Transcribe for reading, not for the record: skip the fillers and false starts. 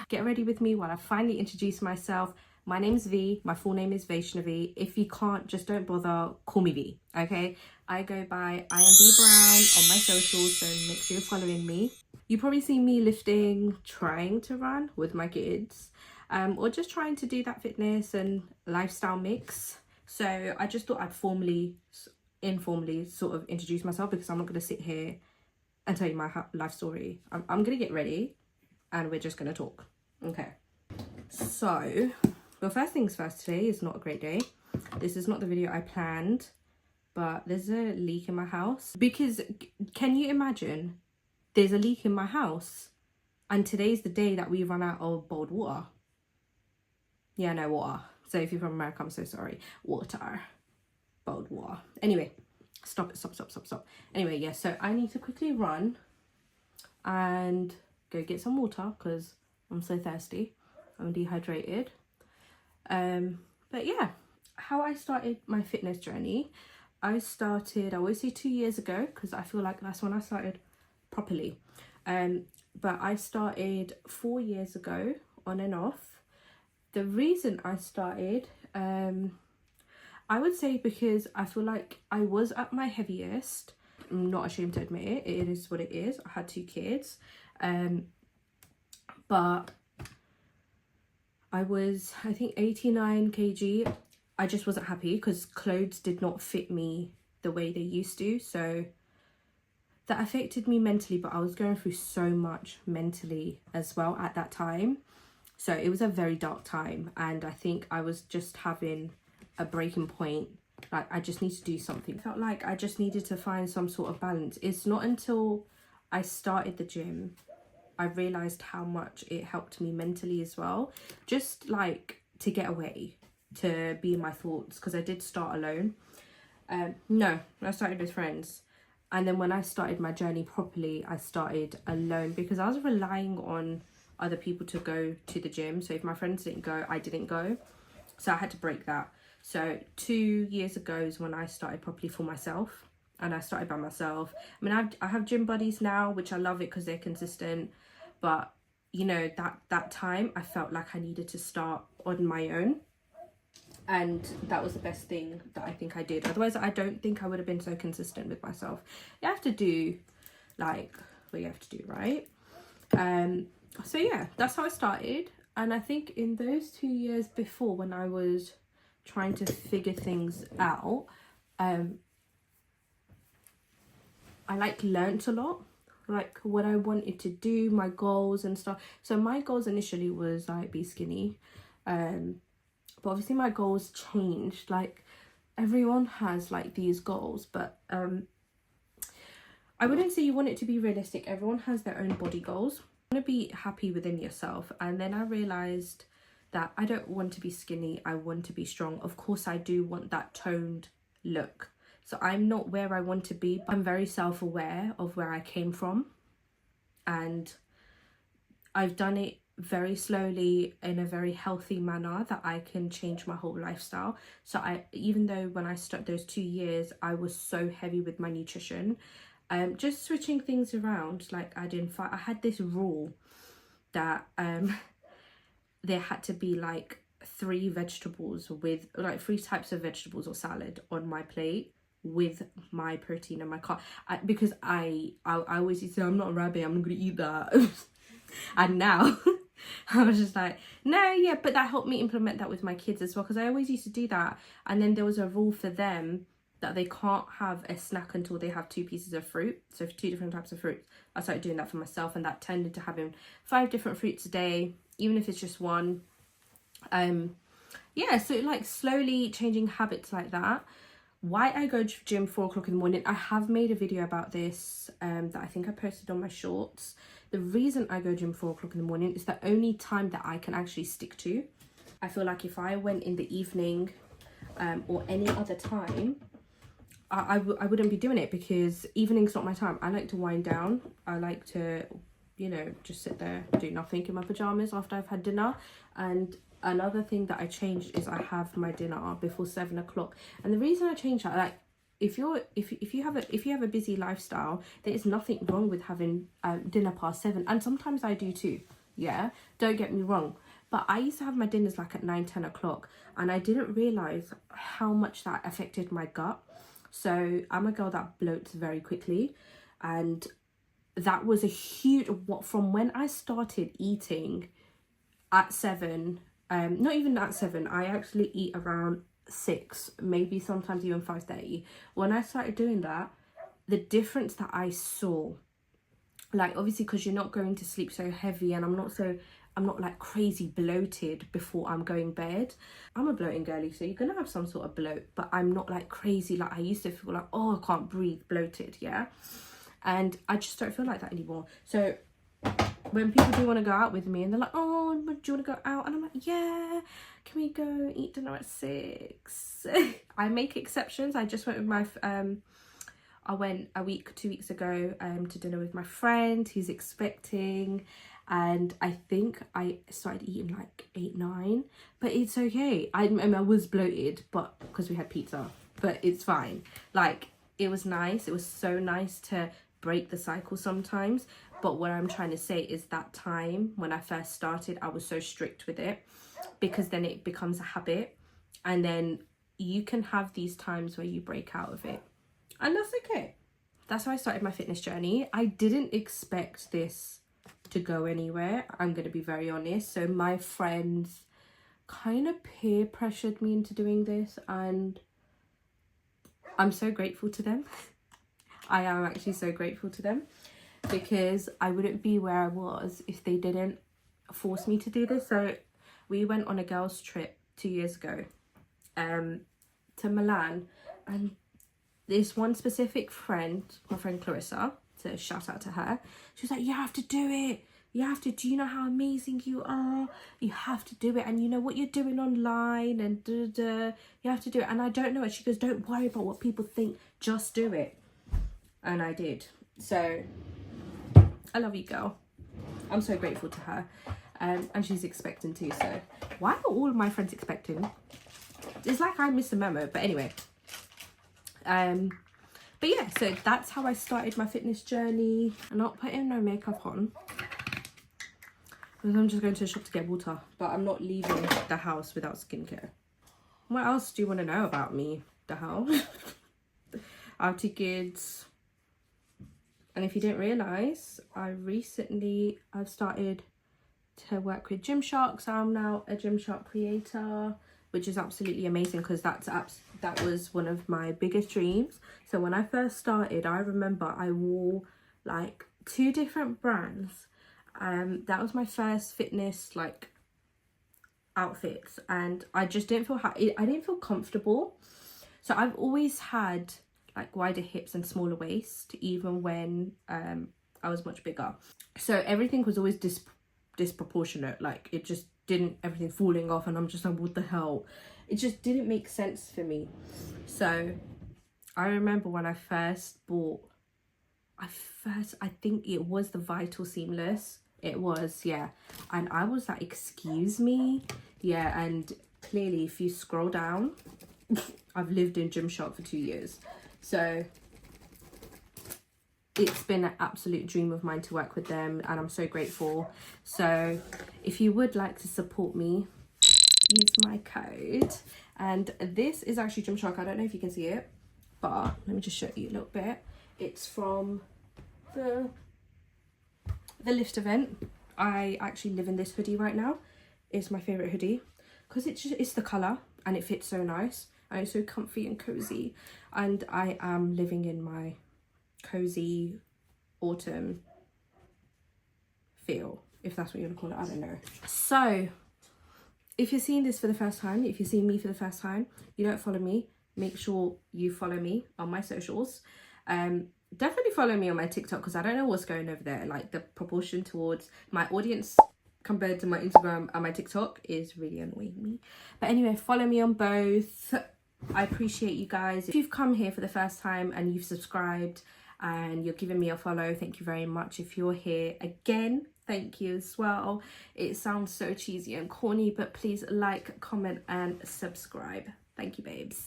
Get ready with me while I finally introduce myself. My name's V. My full name is Vaishnavi. If you can't, just don't bother. Call me V, okay? I go by I am V Brown on my socials, so make sure you're following me. You probably see me lifting, trying to run with my kids, or just trying to do that fitness and lifestyle mix. So I just thought I'd informally sort of introduce myself, because I'm not going to sit here and tell you my life story. I'm going to get ready and we're just going to talk. Okay. So, well, first things first, today is not a great day. This is not the video I planned, but there's a leak in my house. Because can you imagine, there's a leak in my house and today's the day that we run out of bottled water. Yeah, no, water. So if you're from America, I'm so sorry. Water. Bottled water. Anyway, stop. Anyway, yeah, so I need to quickly run and go get some water because I'm so thirsty. I'm dehydrated. But yeah, how I started my fitness journey. I always say 2 years ago, because I feel like that's when I started properly. But I started 4 years ago, on and off. The reason I started, I would say because I feel like I was at my heaviest. I'm not ashamed to admit it. It is what it is. I had 2 kids. But I was, I think, 89 kg. I just wasn't happy because clothes did not fit me the way they used to. So that affected me mentally, but I was going through so much mentally as well at that time. So it was a very dark time, and I think I was just having a breaking point. Like, I just need to do something. I felt like I just needed to find some sort of balance. It's not until I started the gym I realized how much it helped me mentally as well, just like to get away, to be in my thoughts, because I did start alone. No, I started with friends, and then when I started my journey properly, I started alone, because I was relying on other people to go to the gym. So if my friends didn't go, I didn't go. So I had to break that. So 2 years ago is when I started properly for myself, and I started by myself. I mean, I have gym buddies now, which I love it because they're consistent. But, you know, that time I felt like I needed to start on my own. And that was the best thing that I think I did. Otherwise, I don't think I would have been so consistent with myself. You have to do, like, what you have to do, right? So, yeah, that's how I started. And I think in those 2 years before, when I was trying to figure things out, I, like, learnt a lot. Like, what I wanted to do, my goals and stuff. So my goals initially was like be skinny, but obviously my goals changed. Like, everyone has like these goals, but I wouldn't say you want it to be realistic. Everyone has their own body goals. You want to be happy within yourself. And then I realized that I don't want to be skinny, I want to be strong. Of course I do want that toned look. So I'm not where I want to be, but I'm very self-aware of where I came from. And I've done it very slowly in a very healthy manner that I can change my whole lifestyle. So even though when I started those 2 years, I was so heavy with my nutrition, just switching things around, like I had this rule that there had to be like 3 vegetables with like 3 types of vegetables or salad on my plate, with my protein and my carb, because I always used to say, I'm not a rabbit, I'm not gonna eat that. And now I was just like, no, yeah, but that helped me implement that with my kids as well, because I always used to do that. And then there was a rule for them that they can't have a snack until they have 2 pieces of fruit, so 2 different types of fruit. I started doing that for myself, and that turned into having 5 different fruits a day, even if it's just one. Yeah, so like slowly changing habits like that. Why I go to gym 4 o'clock in the morning, I have made a video about this that I think I posted on my shorts. The reason I go gym 4 o'clock in the morning is the only time that I can actually stick to. I feel like if I went in the evening or any other time, I wouldn't be doing it, because evening's not my time. I like to wind down. I like to, you know, just sit there, do nothing in my pajamas after I've had dinner. And another thing that I changed is I have my dinner before 7 o'clock. And the reason I changed that, like, if you have a busy lifestyle, there is nothing wrong with having dinner past 7, and sometimes I do too. Yeah, don't get me wrong, but I used to have my dinners like at 9-10 o'clock, and I didn't realize how much that affected my gut. So I'm a girl that bloats very quickly, and that was a huge, what, from when I started eating at 7, not even at 7, I actually eat around 6, maybe sometimes even 5:30. When I started doing that, the difference that I saw, like, obviously because you're not going to sleep so heavy, and I'm not like crazy bloated before I'm going bed. I'm a bloating girly, so you're gonna have some sort of bloat, but I'm not like crazy like I used to feel, like, oh, I can't breathe, bloated. Yeah, and I just don't feel like that anymore. So when people do want to go out with me and they're like, oh, do you want to go out? And I'm like, yeah, can we go eat dinner at 6? I make exceptions. I just went with my I went 2 weeks ago to dinner with my friend who's expecting, and I think I started eating like 8-9, but it's okay. I was bloated, but because we had pizza, but it's fine. Like, it was nice. It was so nice to break the cycle sometimes. But what I'm trying to say is that time when I first started, I was so strict with it, because then it becomes a habit, and then you can have these times where you break out of it, and that's okay. That's how I started my fitness journey. I didn't expect this to go anywhere, I'm going to be very honest. So my friends kind of peer pressured me into doing this, and I'm so grateful to them. I am actually so grateful to them, because I wouldn't be where I was if they didn't force me to do this. So we went on a girls' trip 2 years ago to Milan, and this one specific friend, my friend Clarissa, so shout out to her, she was like, you have to do it. You have to. Do you know how amazing you are? You have to do it. And you know what you're doing online, and you have to do it. And I don't know it. She goes, don't worry about what people think. Just do it. And I did. So I love you, girl. I'm so grateful to her. And she's expecting too. So why are all of my friends expecting? It's like I missed a memo. But anyway. But yeah, so that's how I started my fitness journey. I'm not putting no makeup on, because I'm just going to the shop to get water. But I'm not leaving the house without skincare. What else do you want to know about me? The house. Our tickets. And if you didn't realise, I've started to work with Gymshark. So I'm now a Gymshark creator, which is absolutely amazing, because that was one of my biggest dreams. So when I first started, I remember I wore like 2 different brands. That was my first fitness like outfits, and I just didn't feel I didn't feel comfortable. So I've always had like wider hips and smaller waist, even when I was much bigger. So everything was always disproportionate. Like, it just didn't, everything falling off, and I'm just like, what the hell? It just didn't make sense for me. So I remember when I first bought, I think it was the Vital Seamless. It was, yeah. And I was like, excuse me? Yeah, and clearly if you scroll down, I've lived in Gymshark for 2 years. So it's been an absolute dream of mine to work with them, and I'm so grateful. So if you would like to support me, use my code. And this is actually Gymshark. I don't know if you can see it, but let me just show you a little bit. It's from the lift event. I actually live in this hoodie right now. It's my favorite hoodie, because it's the color, and it fits so nice, and it's so comfy and cozy. And I am living in my cozy autumn feel, if that's what you want to call it. I don't know. So if you're seeing this for the first time, if you're seeing me for the first time, you don't follow me, make sure you follow me on my socials. Definitely follow me on my TikTok, because I don't know what's going over there. Like, the proportion towards my audience compared to my Instagram and my TikTok is really annoying me. But anyway, follow me on both. I appreciate you guys. If you've come here for the first time and you've subscribed and you're giving me a follow, thank you very much. If you're here again, thank you as well. It sounds so cheesy and corny, but please like, comment and subscribe. Thank you, babes.